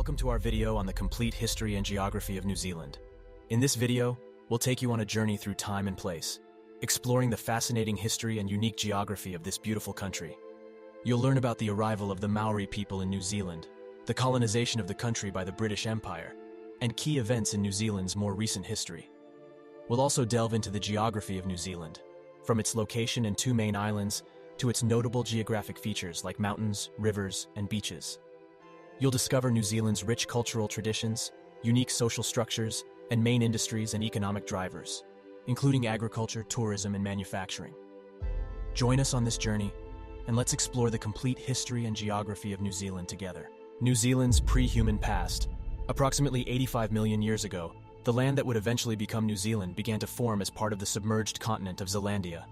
Welcome to our video on the complete history and geography of New Zealand. In this video, we'll take you on a journey through time and place, exploring the fascinating history and unique geography of this beautiful country. You'll learn about the arrival of the Maori people in New Zealand, the colonization of the country by the British Empire, and key events in New Zealand's more recent history. We'll also delve into the geography of New Zealand, from its location and two main islands to its notable geographic features like mountains, rivers, and beaches. You'll discover New Zealand's rich cultural traditions, unique social structures, and main industries and economic drivers, including agriculture, tourism, and manufacturing. Join us on this journey, and let's explore the complete history and geography of New Zealand together. New Zealand's pre-human past. Approximately 85 million years ago, the land that would eventually become New Zealand began to form as part of the submerged continent of Zealandia.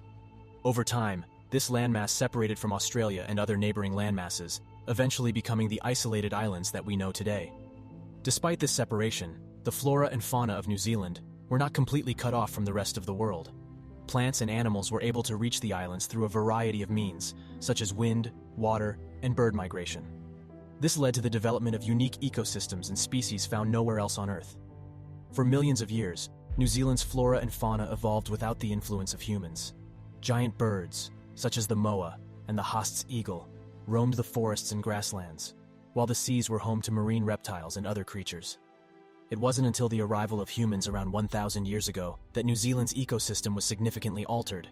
Over time, this landmass separated from Australia and other neighboring landmasses, eventually becoming the isolated islands that we know today. Despite this separation, the flora and fauna of New Zealand were not completely cut off from the rest of the world. Plants and animals were able to reach the islands through a variety of means, such as wind, water, and bird migration. This led to the development of unique ecosystems and species found nowhere else on Earth. For millions of years, New Zealand's flora and fauna evolved without the influence of humans. Giant birds, such as the moa and the Haast's eagle, roamed the forests and grasslands, while the seas were home to marine reptiles and other creatures. It wasn't until the arrival of humans around 1,000 years ago that New Zealand's ecosystem was significantly altered.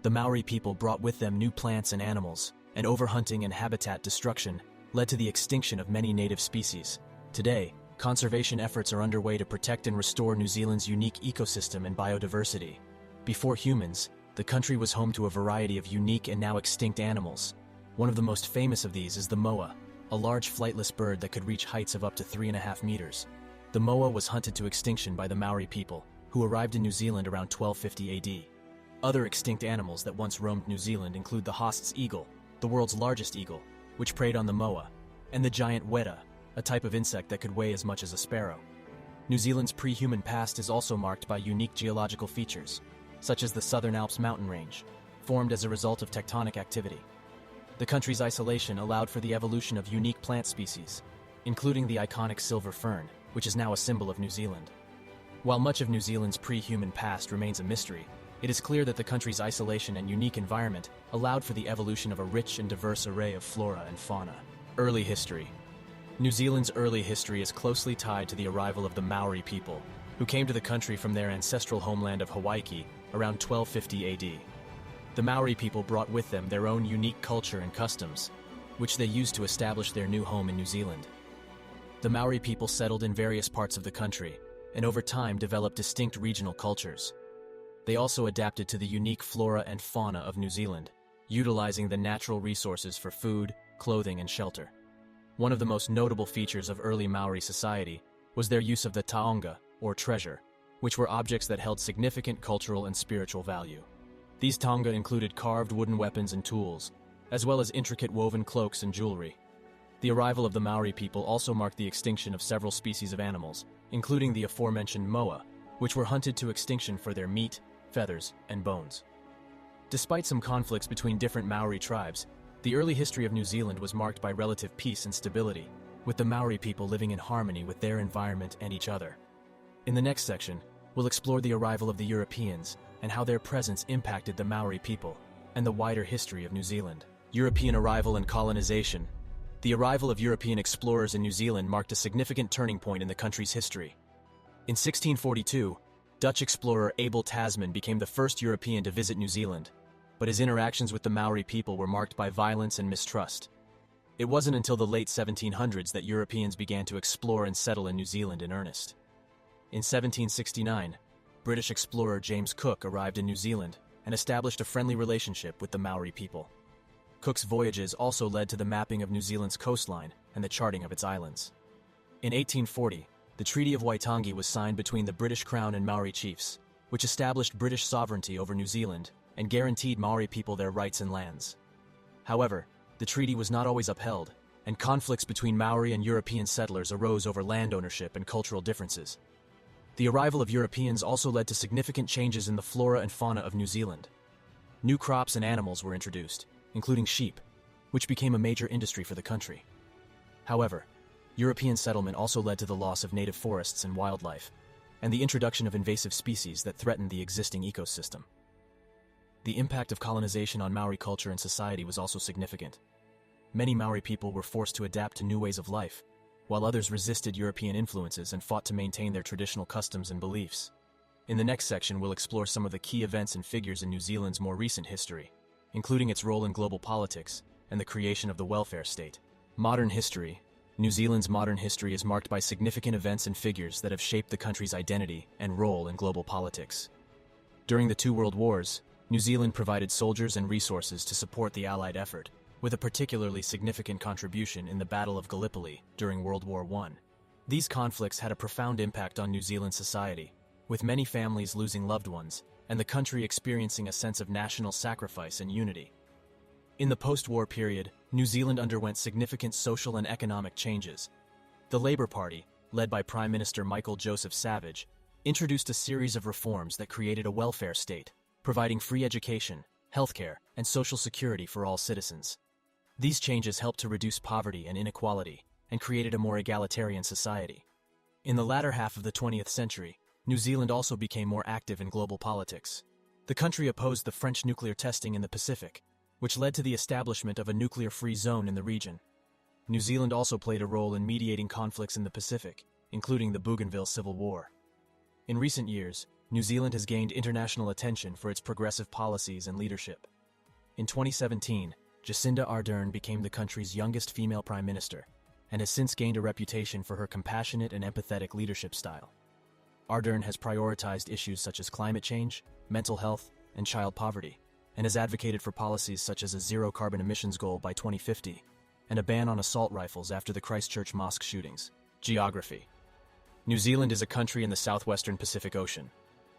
The Maori people brought with them new plants and animals, and overhunting and habitat destruction led to the extinction of many native species. Today, conservation efforts are underway to protect and restore New Zealand's unique ecosystem and biodiversity. Before humans, the country was home to a variety of unique and now extinct animals. One of the most famous of these is the moa, a large flightless bird that could reach heights of up to 3.5 meters. The moa was hunted to extinction by the Maori people, who arrived in New Zealand around 1250 AD. Other extinct animals that once roamed New Zealand include the Haast's eagle, the world's largest eagle, which preyed on the moa, and the giant weta, a type of insect that could weigh as much as a sparrow. New Zealand's pre-human past is also marked by unique geological features, such as the Southern Alps mountain range, formed as a result of tectonic activity. The country's isolation allowed for the evolution of unique plant species, including the iconic silver fern, which is now a symbol of New Zealand. While much of New Zealand's pre-human past remains a mystery, it is clear that the country's isolation and unique environment allowed for the evolution of a rich and diverse array of flora and fauna. Early history. New Zealand's early history is closely tied to the arrival of the Maori people, who came to the country from their ancestral homeland of Hawaii around 1250 AD. The Maori people brought with them their own unique culture and customs, which they used to establish their new home in New Zealand. The Maori people settled in various parts of the country, and over time developed distinct regional cultures. They also adapted to the unique flora and fauna of New Zealand, utilizing the natural resources for food, clothing, and shelter. One of the most notable features of early Maori society was their use of the taonga, or treasure, which were objects that held significant cultural and spiritual value. These taonga included carved wooden weapons and tools, as well as intricate woven cloaks and jewelry. The arrival of the Maori people also marked the extinction of several species of animals, including the aforementioned moa, which were hunted to extinction for their meat, feathers, and bones. Despite some conflicts between different Maori tribes, the early history of New Zealand was marked by relative peace and stability, with the Maori people living in harmony with their environment and each other. In the next section, we'll explore the arrival of the Europeans and how their presence impacted the Maori people, and the wider history of New Zealand. European arrival and colonization. The arrival of European explorers in New Zealand marked a significant turning point in the country's history. In 1642, Dutch explorer Abel Tasman became the first European to visit New Zealand, but his interactions with the Maori people were marked by violence and mistrust. It wasn't until the late 1700s that Europeans began to explore and settle in New Zealand in earnest. In 1769, British explorer James Cook arrived in New Zealand and established a friendly relationship with the Maori people. Cook's voyages also led to the mapping of New Zealand's coastline and the charting of its islands. In 1840, the Treaty of Waitangi was signed between the British Crown and Maori chiefs, which established British sovereignty over New Zealand and guaranteed Maori people their rights and lands. However, the treaty was not always upheld, and conflicts between Maori and European settlers arose over land ownership and cultural differences. The arrival of Europeans also led to significant changes in the flora and fauna of New Zealand. New crops and animals were introduced, including sheep, which became a major industry for the country. However, European settlement also led to the loss of native forests and wildlife, and the introduction of invasive species that threatened the existing ecosystem. The impact of colonization on Maori culture and society was also significant. Many Maori people were forced to adapt to new ways of life, while others resisted European influences and fought to maintain their traditional customs and beliefs. In the next section, we'll explore some of the key events and figures in New Zealand's more recent history, including its role in global politics and the creation of the welfare state. Modern history. New Zealand's modern history is marked by significant events and figures that have shaped the country's identity and role in global politics. During the two world wars, New Zealand provided soldiers and resources to support the Allied effort, with a particularly significant contribution in the Battle of Gallipoli during World War I. These conflicts had a profound impact on New Zealand society, with many families losing loved ones, and the country experiencing a sense of national sacrifice and unity. In the post-war period, New Zealand underwent significant social and economic changes. The Labour Party, led by Prime Minister Michael Joseph Savage, introduced a series of reforms that created a welfare state, providing free education, healthcare, and social security for all citizens. These changes helped to reduce poverty and inequality, and created a more egalitarian society. In the latter half of the 20th century, New Zealand also became more active in global politics. The country opposed the French nuclear testing in the Pacific, which led to the establishment of a nuclear-free zone in the region. New Zealand also played a role in mediating conflicts in the Pacific, including the Bougainville Civil War. In recent years, New Zealand has gained international attention for its progressive policies and leadership. In 2017, Jacinda Ardern became the country's youngest female prime minister, and has since gained a reputation for her compassionate and empathetic leadership style. Ardern has prioritized issues such as climate change, mental health, and child poverty, and has advocated for policies such as a zero-carbon emissions goal by 2050, and a ban on assault rifles after the Christchurch mosque shootings. Geography. New Zealand is a country in the southwestern Pacific Ocean.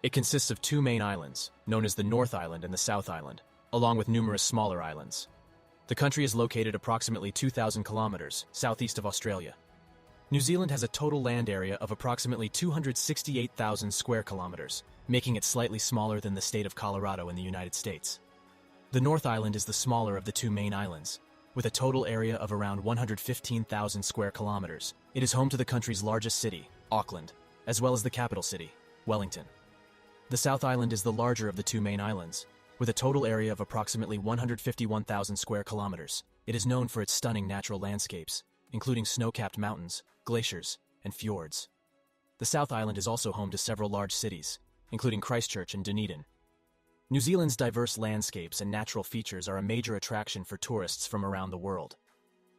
It consists of two main islands, known as the North Island and the South Island, along with numerous smaller islands. The country is located approximately 2,000 kilometers southeast of Australia. New Zealand has a total land area of approximately 268,000 square kilometers, making it slightly smaller than the state of Colorado in the United States. The North Island is the smaller of the two main islands, with a total area of around 115,000 square kilometers. It is home to the country's largest city, Auckland, as well as the capital city, Wellington. The South Island is the larger of the two main islands, with a total area of approximately 151,000 square kilometers. It is known for its stunning natural landscapes, including snow-capped mountains, glaciers, and fjords. The South Island is also home to several large cities, including Christchurch and Dunedin. New Zealand's diverse landscapes and natural features are a major attraction for tourists from around the world.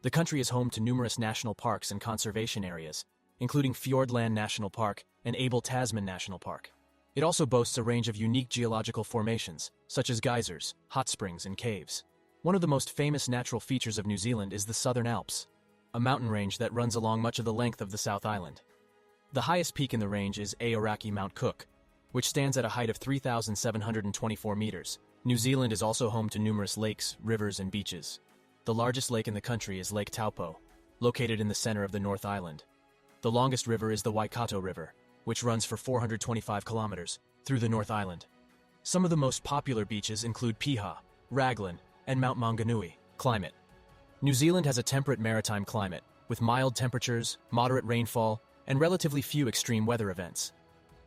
The country is home to numerous national parks and conservation areas, including Fiordland National Park and Abel Tasman National Park. It also boasts a range of unique geological formations, such as geysers, hot springs, and caves. One of the most famous natural features of New Zealand is the Southern Alps, a mountain range that runs along much of the length of the South Island. The highest peak in the range is Aoraki Mount Cook, which stands at a height of 3,724 meters. New Zealand is also home to numerous lakes, rivers, and beaches. The largest lake in the country is Lake Taupo, located in the center of the North Island. The longest river is the Waikato River, which runs for 425 kilometers through the North Island. Some of the most popular beaches include Piha, Raglan, and Mount Maunganui. Climate. New Zealand has a temperate maritime climate, with mild temperatures, moderate rainfall, and relatively few extreme weather events.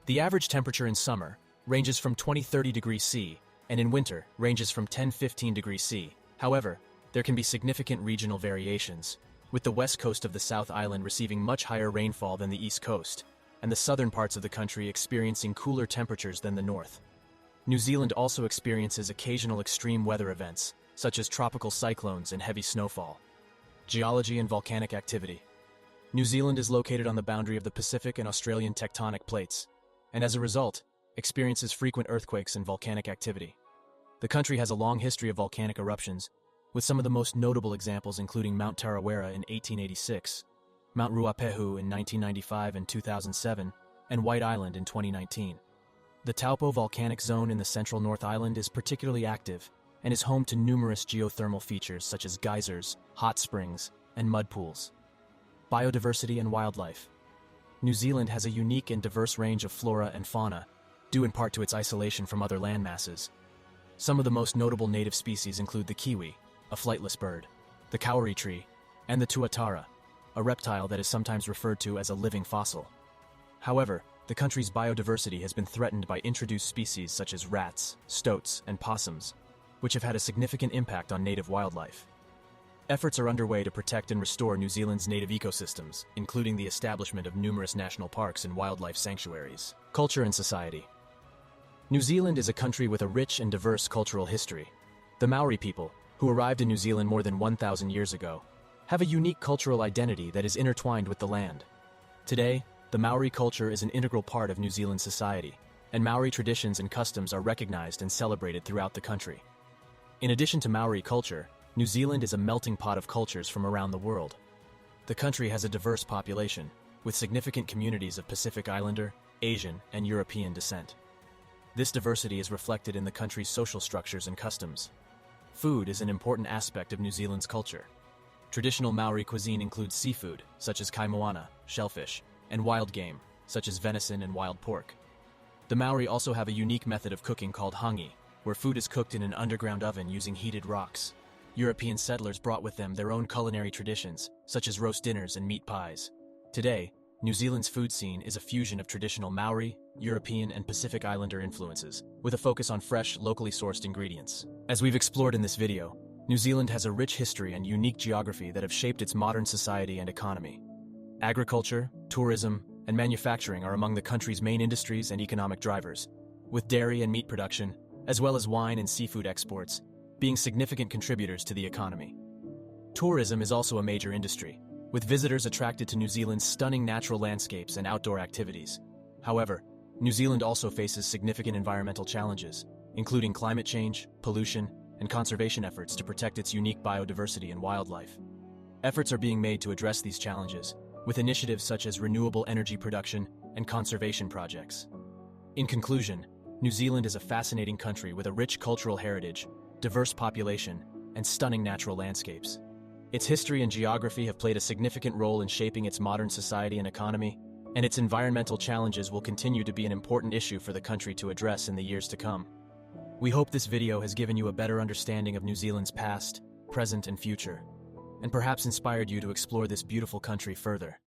The average temperature in summer ranges from 20-30 degrees C, and in winter ranges from 10-15 degrees C. However, there can be significant regional variations, with the west coast of the South Island receiving much higher rainfall than the east coast, and the southern parts of the country experiencing cooler temperatures than the north. New Zealand also experiences occasional extreme weather events, such as tropical cyclones and heavy snowfall. Geology and volcanic activity. New Zealand is located on the boundary of the Pacific and Australian tectonic plates, and as a result, experiences frequent earthquakes and volcanic activity. The country has a long history of volcanic eruptions, with some of the most notable examples including Mount Tarawera in 1886, Mount Ruapehu in 1995 and 2007, and White Island in 2019. The Taupo volcanic zone in the central North Island is particularly active and is home to numerous geothermal features such as geysers, hot springs, and mud pools. Biodiversity and wildlife. New Zealand has a unique and diverse range of flora and fauna, due in part to its isolation from other landmasses. Some of the most notable native species include the kiwi, a flightless bird, the kauri tree, and the tuatara, a reptile that is sometimes referred to as a living fossil. However, the country's biodiversity has been threatened by introduced species such as rats, stoats, and possums, which have had a significant impact on native wildlife. Efforts are underway to protect and restore New Zealand's native ecosystems, including the establishment of numerous national parks and wildlife sanctuaries. Culture and society. New Zealand is a country with a rich and diverse cultural history. The Maori people, who arrived in New Zealand more than 1,000 years ago, have a unique cultural identity that is intertwined with the land. Today, the Maori culture is an integral part of New Zealand society, and Maori traditions and customs are recognized and celebrated throughout the country. In addition to Maori culture, New Zealand is a melting pot of cultures from around the world. The country has a diverse population, with significant communities of Pacific Islander, Asian, and European descent. This diversity is reflected in the country's social structures and customs. Food is an important aspect of New Zealand's culture. Traditional Maori cuisine includes seafood, such as kai moana, shellfish, and wild game, such as venison and wild pork. The Maori also have a unique method of cooking called hangi, where food is cooked in an underground oven using heated rocks. European settlers brought with them their own culinary traditions, such as roast dinners and meat pies. Today, New Zealand's food scene is a fusion of traditional Maori, European, and Pacific Islander influences, with a focus on fresh, locally sourced ingredients. As we've explored in this video, New Zealand has a rich history and unique geography that have shaped its modern society and economy. Agriculture, tourism, and manufacturing are among the country's main industries and economic drivers, with dairy and meat production, as well as wine and seafood exports, being significant contributors to the economy. Tourism is also a major industry, with visitors attracted to New Zealand's stunning natural landscapes and outdoor activities. However, New Zealand also faces significant environmental challenges, including climate change, pollution, and conservation efforts to protect its unique biodiversity and wildlife. Efforts are being made to address these challenges, with initiatives such as renewable energy production and conservation projects. In conclusion, New Zealand is a fascinating country with a rich cultural heritage, diverse population, and stunning natural landscapes. Its history and geography have played a significant role in shaping its modern society and economy, and its environmental challenges will continue to be an important issue for the country to address in the years to come. We hope this video has given you a better understanding of New Zealand's past, present, and future, and perhaps inspired you to explore this beautiful country further.